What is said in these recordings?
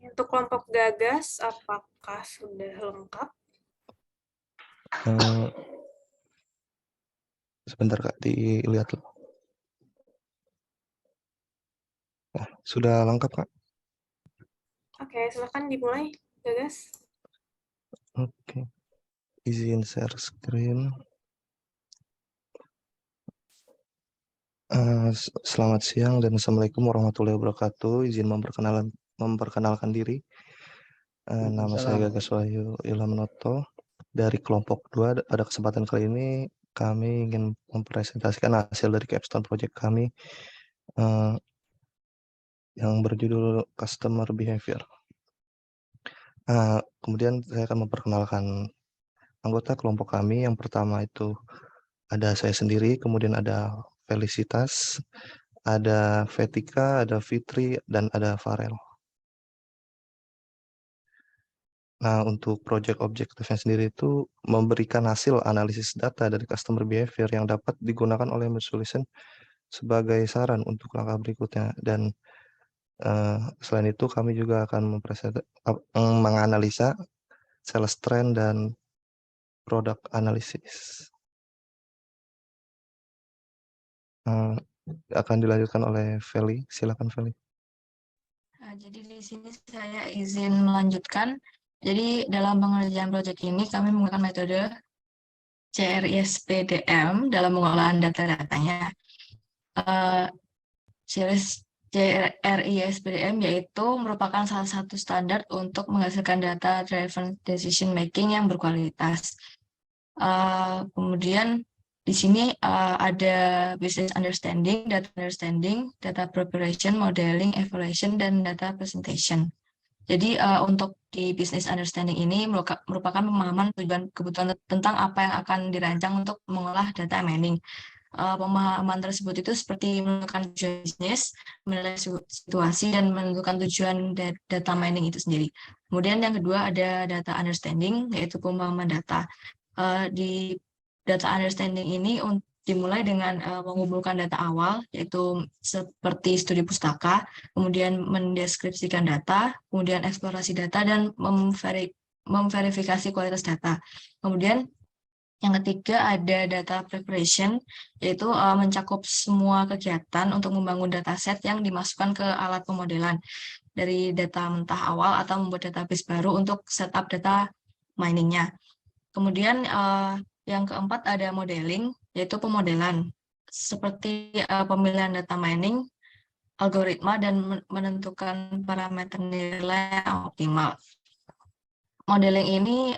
Untuk kelompok gagas, apakah sudah lengkap? Sebentar Kak, dilihat loh. Nah, sudah lengkap Kak. Oke, silakan dimulai, gagas. Oke, izin share screen. Selamat siang dan Assalamualaikum warahmatullahi wabarakatuh. Izin memperkenalkan diri. Nama saya Gagas Wahyu Ilhamnoto dari kelompok 2. Pada kesempatan kali ini kami ingin mempresentasikan hasil dari capstone project kami yang berjudul Customer Behavior. Kemudian saya akan memperkenalkan anggota kelompok kami. Yang pertama itu ada saya sendiri, kemudian ada Felicitas, ada Vetika, ada Fitri, dan ada Farel. Nah, untuk project objektifnya sendiri itu memberikan hasil analisis data dari customer behavior yang dapat digunakan oleh Solution sebagai saran untuk langkah berikutnya. Dan selain itu kami juga akan menganalisa sales trend dan product analysis. Akan dilanjutkan oleh Feli. Silakan Feli. Jadi di sini saya izin melanjutkan. Jadi dalam pengerjaan proyek ini kami menggunakan metode CRISPDM dalam pengolahan data-datanya. CRISPDM yaitu merupakan salah satu standar untuk menghasilkan data driven decision making yang berkualitas. Kemudian di sini ada business understanding, data preparation, modeling, evaluation, dan data presentation. Jadi untuk di business understanding ini merupakan pemahaman tujuan kebutuhan tentang apa yang akan dirancang untuk mengolah data mining. Pemahaman tersebut itu seperti menentukan tujuan bisnis, menilai situasi, dan menentukan tujuan data mining itu sendiri. Kemudian yang kedua ada data understanding, yaitu pemahaman data. Di data understanding ini dimulai dengan mengumpulkan data awal, yaitu seperti studi pustaka, kemudian mendeskripsikan data, kemudian eksplorasi data, dan memverifikasi kualitas data. Kemudian yang ketiga ada data preparation, yaitu mencakup semua kegiatan untuk membangun dataset yang dimasukkan ke alat pemodelan dari data mentah awal atau membuat database baru untuk setup data miningnya. Kemudian yang keempat ada modeling, yaitu pemodelan seperti pemilihan data mining, algoritma, dan menentukan parameter nilai yang optimal. Modeling ini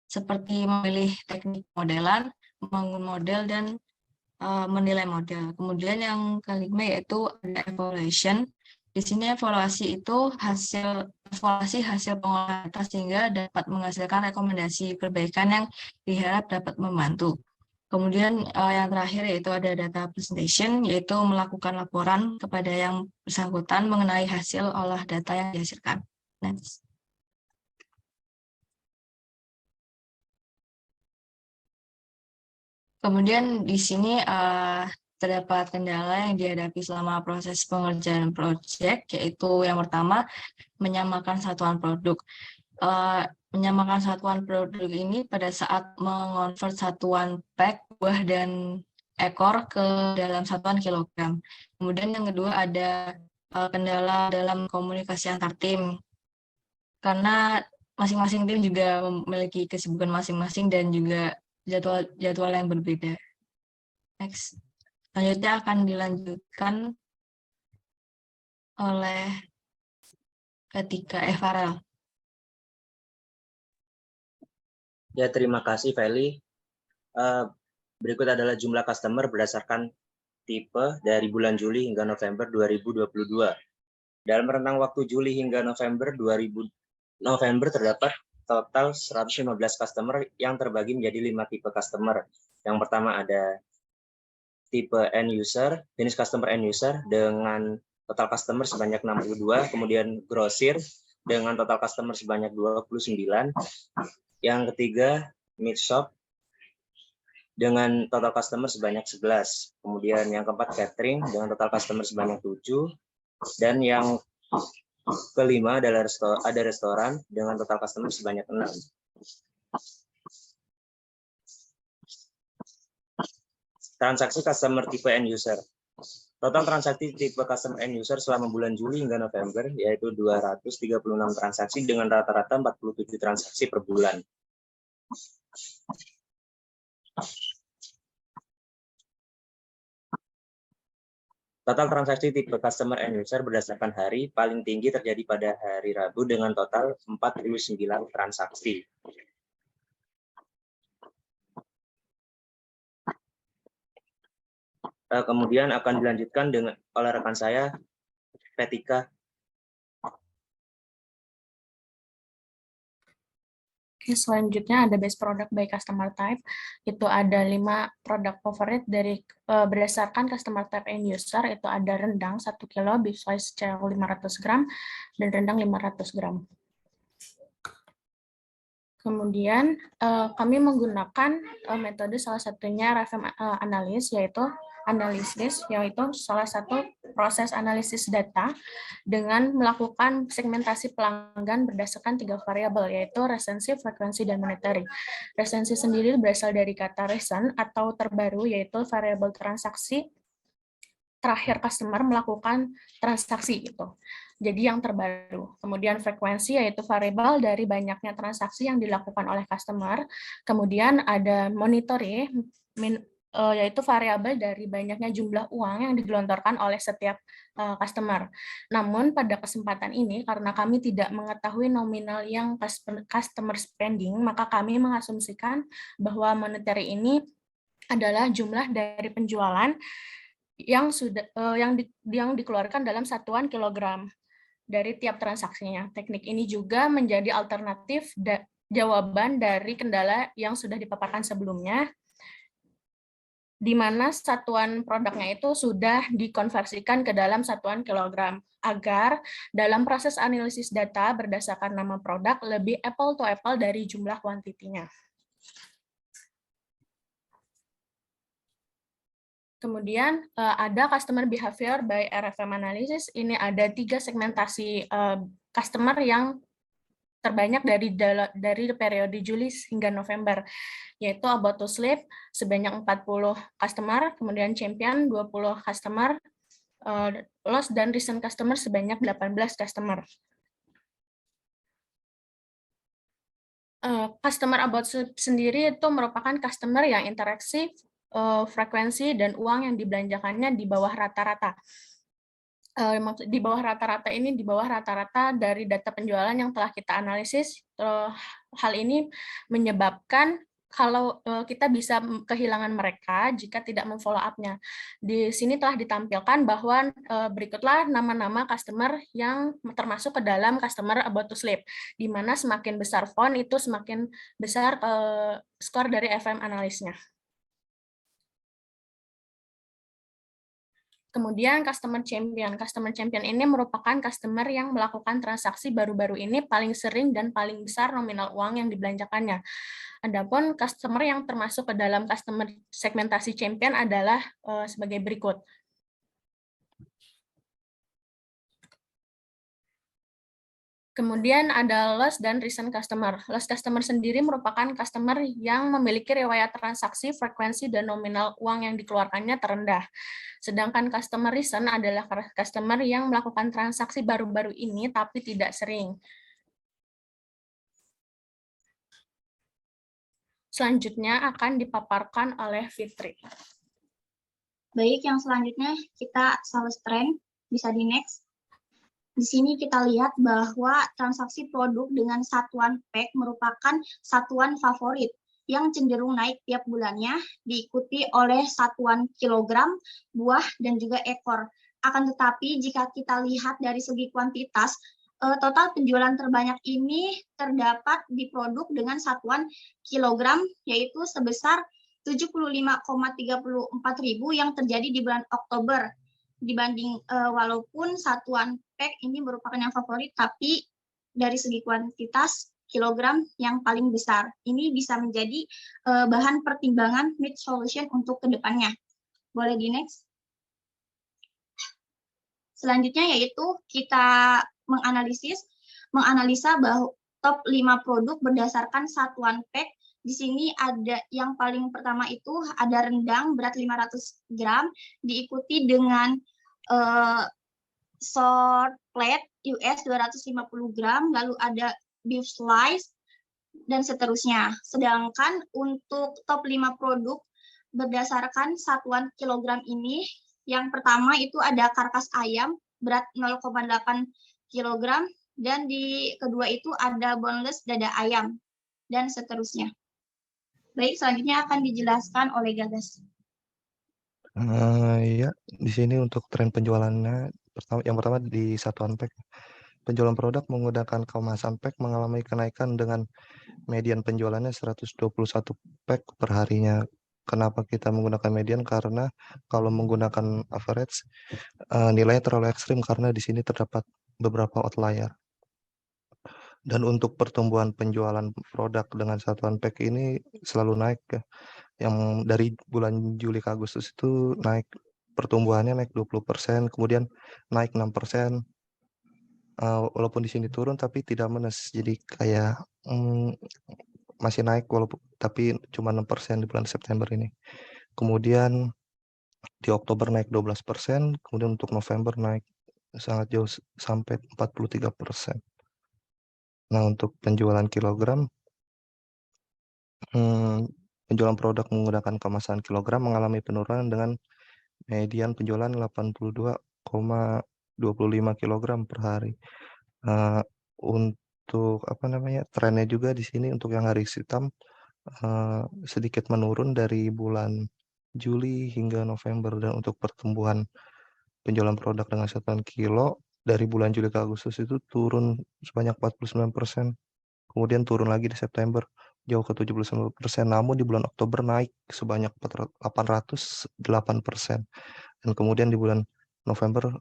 seperti memilih teknik modelan, membangun model, dan menilai model. Kemudian yang kelima yaitu ada evaluation. Di sini evaluasi itu evaluasi hasil pengolahan data sehingga dapat menghasilkan rekomendasi perbaikan yang diharap dapat membantu. Kemudian yang terakhir yaitu ada data presentation, yaitu melakukan laporan kepada yang bersangkutan mengenai hasil olah data yang dihasilkan. Next. Kemudian di sini terdapat kendala yang dihadapi selama proses pengerjaan proyek, yaitu yang pertama menyamakan satuan produk. Menyamakan satuan produk ini pada saat mengonvert satuan pack, buah, dan ekor ke dalam satuan kilogram. Kemudian yang kedua ada kendala dalam komunikasi antar tim, karena masing-masing tim juga memiliki kesibukan masing-masing dan juga jadwal yang berbeda. Next. Selanjutnya akan dilanjutkan oleh Vetika Farel. Ya, terima kasih Feli. Berikut adalah jumlah customer berdasarkan tipe dari bulan Juli hingga November 2022. Dalam rentang waktu Juli hingga November terdapat total 115 customer yang terbagi menjadi 5 tipe customer. Yang pertama ada tipe end user, jenis customer end user dengan total customer sebanyak 62, kemudian grosir dengan total customer sebanyak 29. Yang ketiga mid shop dengan total customer sebanyak 11. Kemudian yang keempat catering dengan total customer sebanyak 7. Dan yang Kelima adalah ada restoran dengan total customer sebanyak 6. Transaksi customer tipe end user. Total transaksi tipe customer end user selama bulan Juli hingga November yaitu 236 transaksi dengan rata-rata 47 transaksi per bulan. Total transaksi tipe customer end user berdasarkan hari paling tinggi terjadi pada hari Rabu dengan total 49 transaksi. Kemudian akan dilanjutkan oleh rekan saya, Petika. Oke, selanjutnya ada base product by customer type. Itu ada 5 produk favorit dari berdasarkan customer type end user. Itu ada rendang 1 kilo, beef slice 500 gram, dan rendang 500 gram. Kemudian kami menggunakan metode salah satunya RFM analisis, yaitu salah satu proses analisis data dengan melakukan segmentasi pelanggan berdasarkan 3 variabel, yaitu resensi, frekuensi, dan monetary. Resensi sendiri berasal dari kata recent atau terbaru, yaitu variabel transaksi terakhir customer melakukan transaksi itu. Jadi yang terbaru. Kemudian frekuensi yaitu variabel dari banyaknya transaksi yang dilakukan oleh customer. Kemudian ada monetary yaitu variabel dari banyaknya jumlah uang yang digelontorkan oleh setiap customer. Namun pada kesempatan ini karena kami tidak mengetahui nominal yang customer spending, maka kami mengasumsikan bahwa monetary ini adalah jumlah dari penjualan yang dikeluarkan dalam satuan kilogram dari tiap transaksinya. Teknik ini juga menjadi alternatif jawaban dari kendala yang sudah dipaparkan sebelumnya, di mana satuan produknya itu sudah dikonversikan ke dalam satuan kilogram, agar dalam proses analisis data berdasarkan nama produk lebih apple to apple dari jumlah kuantitinya. Kemudian ada customer behavior by RFM analysis. Ini ada 3 segmentasi customer yang terbanyak dari periode Juli hingga November, yaitu about to sleep sebanyak 40 customer, kemudian champion 20 customer, loss dan recent customer sebanyak 18 customer. Customer about sleep sendiri itu merupakan customer yang interaksi, frekuensi, dan uang yang dibelanjakannya di bawah rata-rata. Di bawah rata-rata ini di bawah rata-rata dari data penjualan yang telah kita analisis. Hal ini menyebabkan kalau kita bisa kehilangan mereka jika tidak memfollow up-nya. Di sini telah ditampilkan bahwa berikutlah nama-nama customer yang termasuk ke dalam customer about to sleep, di mana semakin besar font itu semakin besar skor dari FM analisnya. Kemudian customer champion. Customer champion ini merupakan customer yang melakukan transaksi baru-baru ini paling sering dan paling besar nominal uang yang dibelanjakannya. Adapun customer yang termasuk ke dalam customer segmentasi champion adalah sebagai berikut. Kemudian ada loss dan recent customer. Loss customer sendiri merupakan customer yang memiliki riwayat transaksi, frekuensi, dan nominal uang yang dikeluarkannya terendah. Sedangkan customer recent adalah customer yang melakukan transaksi baru-baru ini tapi tidak sering. Selanjutnya akan dipaparkan oleh Fitri. Baik, yang selanjutnya kita sales trend, bisa di next. Di sini kita lihat bahwa transaksi produk dengan satuan pack merupakan satuan favorit yang cenderung naik tiap bulannya, diikuti oleh satuan kilogram, buah, dan juga ekor. Akan tetapi jika kita lihat dari segi kuantitas, total penjualan terbanyak ini terdapat di produk dengan satuan kilogram, yaitu sebesar 75,34 ribu yang terjadi di bulan Oktober. Dibanding walaupun satuan pack ini merupakan yang favorit, tapi dari segi kuantitas kilogram yang paling besar. Ini bisa menjadi bahan pertimbangan mid solution untuk kedepannya. Boleh di next. Selanjutnya yaitu kita menganalisa bahwa top 5 produk berdasarkan satuan pack. Di sini ada yang paling pertama itu ada rendang berat 500 gram, diikuti dengan short plate US 250 gram, lalu ada beef slice, dan seterusnya. Sedangkan untuk top 5 produk berdasarkan satuan kilogram ini, yang pertama itu ada karkas ayam berat 0,8 kilogram, dan di kedua itu ada boneless dada ayam, dan seterusnya. Baik, selanjutnya akan dijelaskan oleh Gagas. Ya, di sini untuk tren penjualannya, yang pertama di satuan pack. Penjualan produk menggunakan kemasan pack mengalami kenaikan dengan median penjualannya 121 pack per harinya. Kenapa kita menggunakan median? Karena kalau menggunakan average, nilainya terlalu ekstrim karena di sini terdapat beberapa outlier. Dan untuk pertumbuhan penjualan produk dengan satuan pack ini selalu naik ya. Yang dari bulan Juli ke Agustus itu naik, pertumbuhannya naik 20%, kemudian naik 6%. Walaupun di sini turun tapi tidak minus. Jadi kayak masih naik walaupun tapi cuma 6% di bulan September ini. Kemudian di Oktober naik 12%, kemudian untuk November naik sangat jauh sampai 43%. Nah, untuk penjualan kilogram, penjualan produk menggunakan kemasan kilogram mengalami penurunan dengan median penjualan 82,25 kilogram per hari. Untuk trennya juga di sini untuk yang garis hitam sedikit menurun dari bulan Juli hingga November, dan untuk pertumbuhan penjualan produk dengan satuan kilo dari bulan Juli ke Agustus itu turun sebanyak 49%. Kemudian turun lagi di September jauh ke 79%, namun di bulan Oktober naik sebanyak 808%. Dan kemudian di bulan November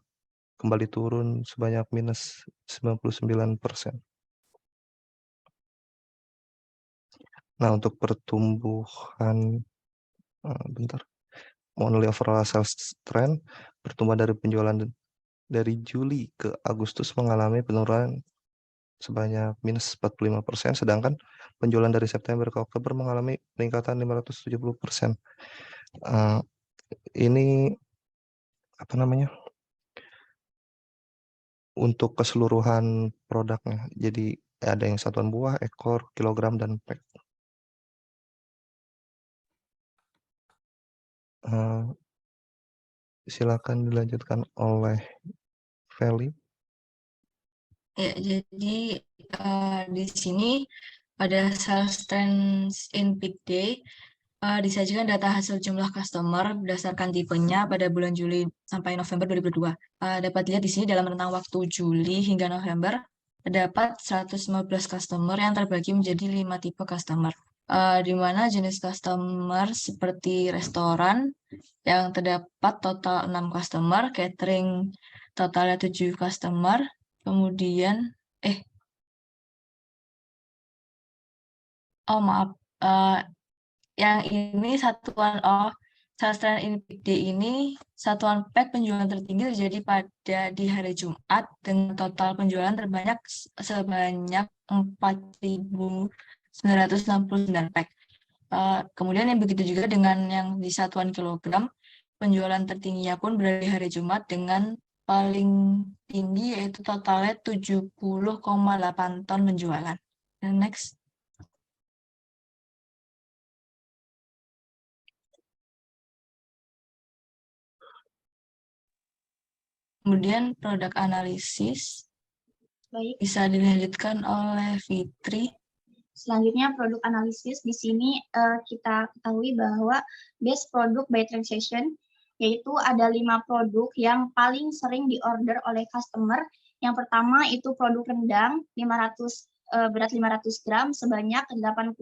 kembali turun sebanyak minus 99%. Nah, untuk pertumbuhan, monthly overall sales trend, pertumbuhan dari penjualan dari Juli ke Agustus mengalami penurunan sebanyak minus 45%, sedangkan penjualan dari September ke Oktober mengalami peningkatan 570%. Ini untuk keseluruhan produknya. Jadi ada yang satuan buah, ekor, kilogram, dan pack. Silakan dilanjutkan oleh Feli. Ya, jadi di sini pada sales trends in peak day disajikan data hasil jumlah customer berdasarkan tipenya pada bulan Juli sampai November 2022. Dapat dilihat di sini dalam rentang waktu Juli hingga November terdapat 115 customer yang terbagi menjadi 5 tipe customer. Di mana jenis customer seperti restoran yang terdapat total 6 customer, catering totalnya 7 customer, kemudian yang ini sales trend in peak day ini satuan pack penjualan tertinggi terjadi pada di hari Jumat dengan total penjualan terbanyak sebanyak 4.969 pack. Kemudian yang begitu juga dengan yang di satuan kilogram, penjualan tertingginya pun berada di hari Jumat dengan paling tinggi yaitu totalnya 70,8 ton penjualan. Dan next. Kemudian produk analisis. Baik. Bisa dilanjutkan oleh Fitri. Selanjutnya produk analisis. Di sini kita ketahui bahwa base product by transaction, yaitu ada 5 produk yang paling sering diorder oleh customer. Yang pertama itu produk rendang berat 500 gram sebanyak 88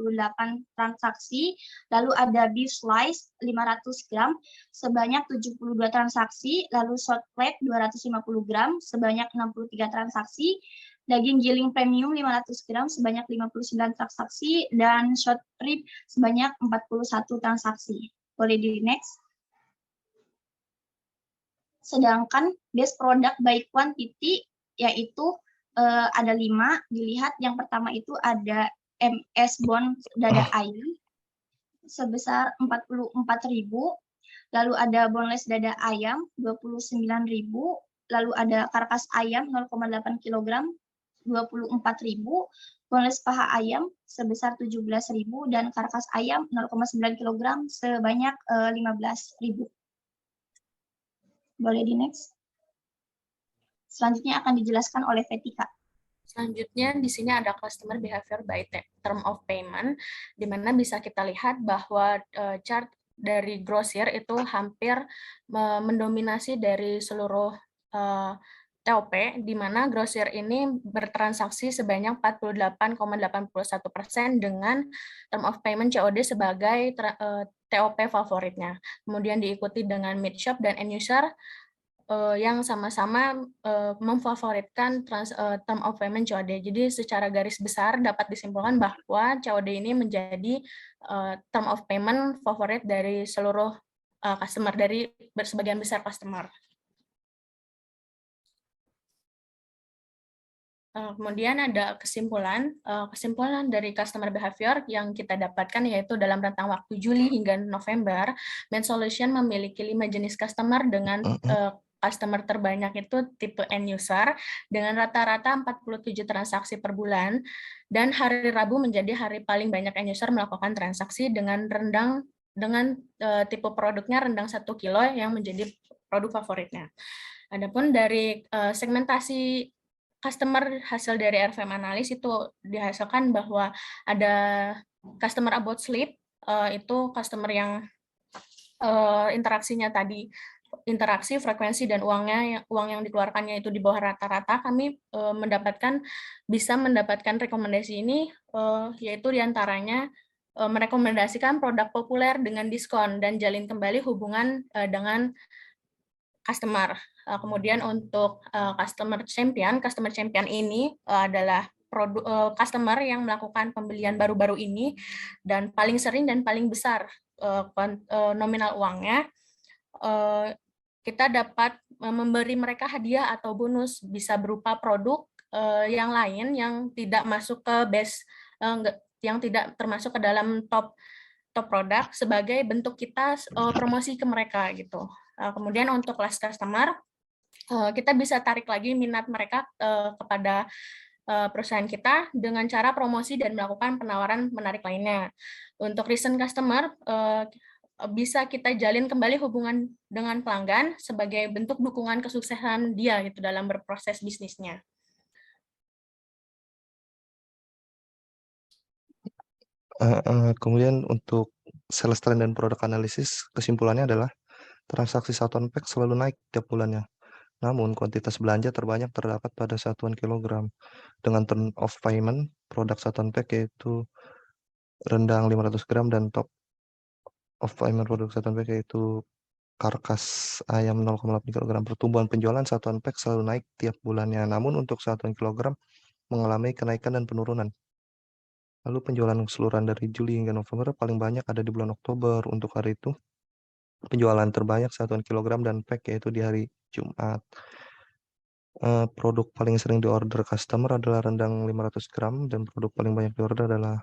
transaksi. Lalu ada beef slice 500 gram sebanyak 72 transaksi. Lalu short plate 250 gram sebanyak 63 transaksi. Daging giling premium 500 gram sebanyak 59 transaksi. Dan short rib sebanyak 41 transaksi. Boleh di next. Sedangkan base product by quantity yaitu ada 5. Dilihat yang pertama itu ada MS Bond dada ayam sebesar 44.000. Lalu ada boneless dada ayam 29.000. Lalu ada karkas ayam 0,8 kg 24.000. Boneless paha ayam sebesar 17.000 dan karkas ayam 0,9 kg sebanyak 15.000. Boleh di next. Selanjutnya akan dijelaskan oleh Vetika. Selanjutnya di sini ada customer behavior by term of payment, di mana bisa kita lihat bahwa chart dari grosir itu hampir mendominasi dari seluruh TOP, di mana grosir ini bertransaksi sebanyak 48,81% dengan term of payment COD sebagai TOP favoritnya. Kemudian diikuti dengan mid shop dan end user yang sama-sama memfavoritkan term of payment COD. Jadi secara garis besar dapat disimpulkan bahwa COD ini menjadi term of payment favorit dari seluruh customer, dari sebagian besar customer. Kemudian ada kesimpulan dari customer behavior yang kita dapatkan yaitu dalam rentang waktu Juli hingga November, MedSolution memiliki 5 jenis customer dengan customer terbanyak itu tipe end user dengan rata-rata 47 transaksi per bulan, dan hari Rabu menjadi hari paling banyak end user melakukan transaksi dengan tipe produknya rendang 1 kilo yang menjadi produk favoritnya. Adapun dari segmentasi customer hasil dari RVM analis itu dihasilkan bahwa ada customer about sleep, itu customer yang interaksinya tadi, interaksi, frekuensi, dan uang yang dikeluarkannya itu di bawah rata-rata. Kami bisa mendapatkan rekomendasi ini, yaitu diantaranya merekomendasikan produk populer dengan diskon dan jalin kembali hubungan dengan customer. Kemudian untuk customer champion ini adalah customer yang melakukan pembelian baru-baru ini dan paling sering dan paling besar nominal uangnya. Kita dapat memberi mereka hadiah atau bonus, bisa berupa produk yang lain yang tidak masuk ke base, yang tidak termasuk ke dalam top produk sebagai bentuk kita promosi ke mereka gitu. Kemudian untuk last customer, kita bisa tarik lagi minat mereka kepada perusahaan kita dengan cara promosi dan melakukan penawaran menarik lainnya. Untuk recent customer, bisa kita jalin kembali hubungan dengan pelanggan sebagai bentuk dukungan kesuksesan dia gitu dalam berproses bisnisnya. Kemudian untuk sales trend dan produk analisis, kesimpulannya adalah transaksi satuan pack selalu naik tiap bulannya. Namun, kuantitas belanja terbanyak terdapat pada satuan kilogram. Dengan term of payment, produk satuan pack yaitu rendang 500 gram dan top of payment produk satuan pack yaitu karkas ayam 0,8 kg. Pertumbuhan penjualan satuan pack selalu naik tiap bulannya. Namun, untuk satuan kilogram mengalami kenaikan dan penurunan. Lalu penjualan keseluruhan dari Juli hingga November paling banyak ada di bulan Oktober. Untuk hari itu, penjualan terbanyak satuan kilogram dan pack yaitu di hari Jumat. Produk paling sering diorder customer adalah rendang 500 gram dan produk paling banyak diorder adalah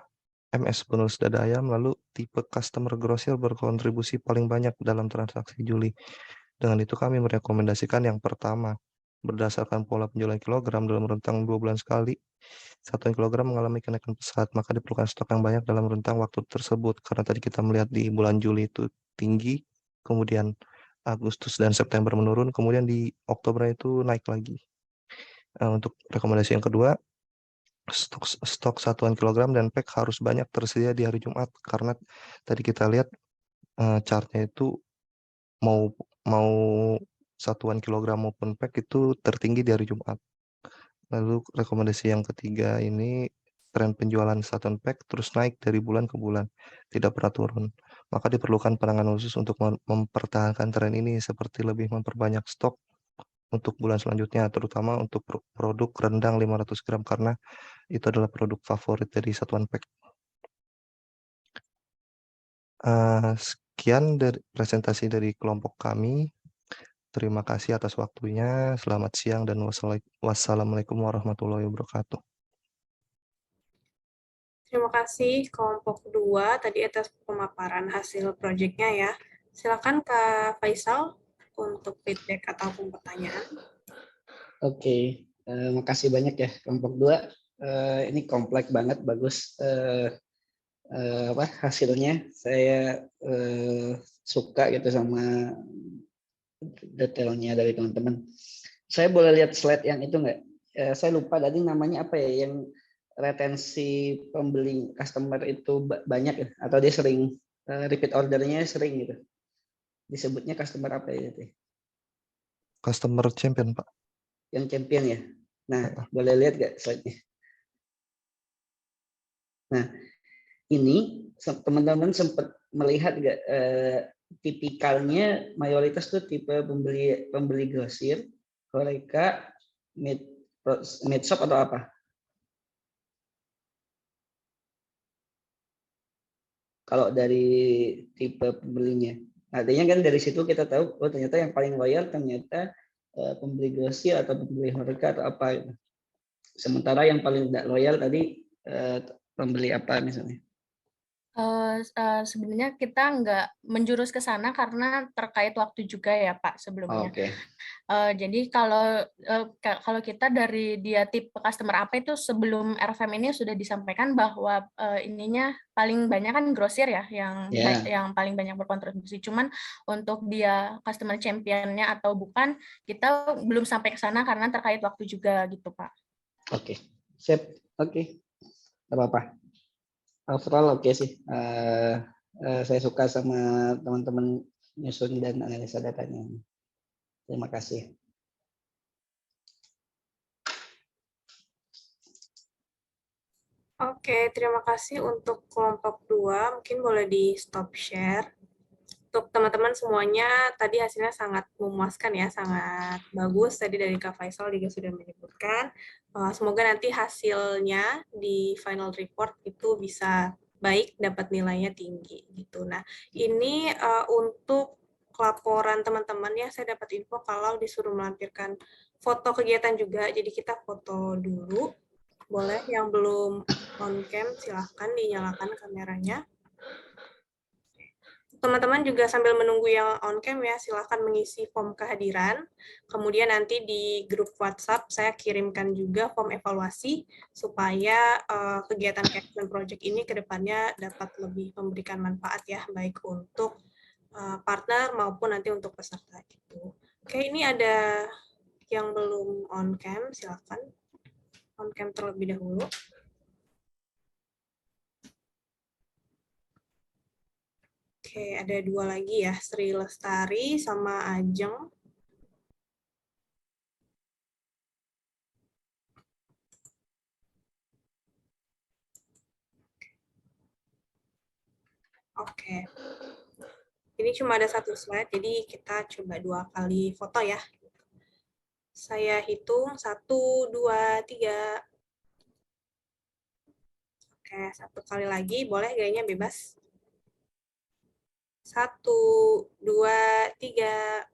MS bonus dada ayam. Lalu tipe customer grosir berkontribusi paling banyak dalam transaksi Juli. Dengan itu kami merekomendasikan yang pertama, berdasarkan pola penjualan kilogram dalam rentang 2 bulan sekali, satuan kilogram mengalami kenaikan pesat, maka diperlukan stok yang banyak dalam rentang waktu tersebut. Karena tadi kita melihat di bulan Juli itu tinggi, kemudian Agustus dan September menurun, kemudian di Oktober itu naik lagi. Untuk rekomendasi yang kedua, stok satuan kilogram dan pack harus banyak tersedia di hari Jumat, karena tadi kita lihat chartnya itu mau satuan kilogram maupun pack itu tertinggi di hari Jumat. Lalu rekomendasi yang ketiga ini, tren penjualan satuan pack terus naik dari bulan ke bulan, tidak pernah turun. Maka diperlukan penanganan khusus untuk mempertahankan tren ini, seperti lebih memperbanyak stok untuk bulan selanjutnya, terutama untuk produk rendang 500 gram, karena itu adalah produk favorit dari satuan pack. Sekian dari presentasi dari kelompok kami. Terima kasih atas waktunya. Selamat siang dan wassalamualaikum warahmatullahi wabarakatuh. Terima kasih kelompok 2 tadi atas pemaparan hasil proyeknya ya. Silakan Kak Faisal untuk feedback ataupun pertanyaan. Oke, makasih banyak ya kelompok 2. Ini kompleks banget, bagus hasilnya. Saya suka gitu sama detailnya dari teman-teman. Saya boleh lihat slide yang itu nggak? Saya lupa tadi namanya apa ya, yang retensi pembeli customer itu banyak ya, atau dia sering repeat ordernya sering gitu. Disebutnya customer apa ya itu? Customer champion, Pak. Yang champion ya. Nah, boleh lihat nggak slide-nya? Nah, ini teman-teman sempat melihat nggak tipikalnya mayoritas tuh tipe pembeli grosir, horeca, mid shop atau apa? Kalau dari tipe pembelinya, artinya kan dari situ kita tahu, oh ternyata yang paling loyal ternyata pembeli grosir atau pembeli horeca atau apa gitu. Sementara yang paling tidak loyal tadi pembeli apa misalnya? Sebenarnya kita nggak menjurus ke sana karena terkait waktu juga ya Pak sebelumnya. Oke. Jadi kalau kita dari dia tipe customer apa itu sebelum RFM ini sudah disampaikan bahwa ininya paling banyak kan grosir ya yang paling banyak berkontribusi. Cuman untuk dia customer championnya atau bukan kita belum sampai ke sana karena terkait waktu juga gitu Pak. Oke, sip. Oke, apa-apa. Overall oke sih. Saya suka sama teman-teman nyusun dan analisa datanya. Terima kasih. Oke, terima kasih untuk kelompok 2. Mungkin boleh di stop share. Untuk teman-teman semuanya, tadi hasilnya sangat memuaskan ya, sangat bagus. Tadi dari Kak Faisal juga sudah menyebutkan. Semoga nanti hasilnya di final report itu bisa baik, dapat nilainya tinggi gitu. Nah, ini untuk laporan teman-teman ya, saya dapat info kalau disuruh melampirkan foto kegiatan juga, jadi kita foto dulu. Boleh yang belum on cam, silahkan dinyalakan kameranya. Teman-teman juga sambil menunggu yang on cam ya, silahkan mengisi form kehadiran. Kemudian nanti di grup WhatsApp saya kirimkan juga form evaluasi supaya kegiatan Capstone Project ini ke depannya dapat lebih memberikan manfaat ya, baik untuk partner maupun nanti untuk peserta itu. Oke, ini ada yang belum on cam, silahkan on cam terlebih dahulu. Oke, ada 2 lagi ya, Sri Lestari sama Ajeng. Oke. Ini cuma ada 1 slide, jadi kita coba 2 kali foto ya. Saya hitung 1, 2, 3. Oke, 1 kali lagi, boleh gayanya bebas. 1, 2, 3.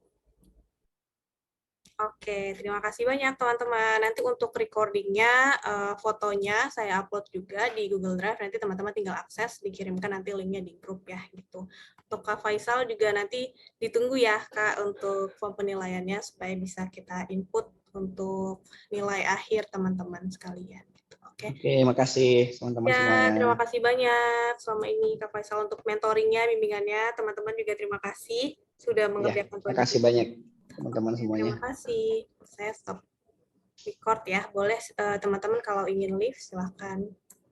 Oke, terima kasih banyak teman-teman. Nanti untuk recordingnya, fotonya saya upload juga di Google Drive. Nanti teman-teman tinggal akses, dikirimkan nanti linknya di grup ya. Gitu. Untuk Kak Faisal juga nanti ditunggu ya Kak untuk form penilaiannya supaya bisa kita input untuk nilai akhir teman-teman sekalian. Gitu. Oke, makasih teman-teman semuanya. Terima kasih banyak selama ini Kak Faisal untuk mentoringnya, bimbingannya. Teman-teman juga terima kasih sudah mengerjakan Terima kasih banyak teman-teman semuanya. Terima kasih. Saya stop record ya. Boleh teman-teman kalau ingin leave silahkan.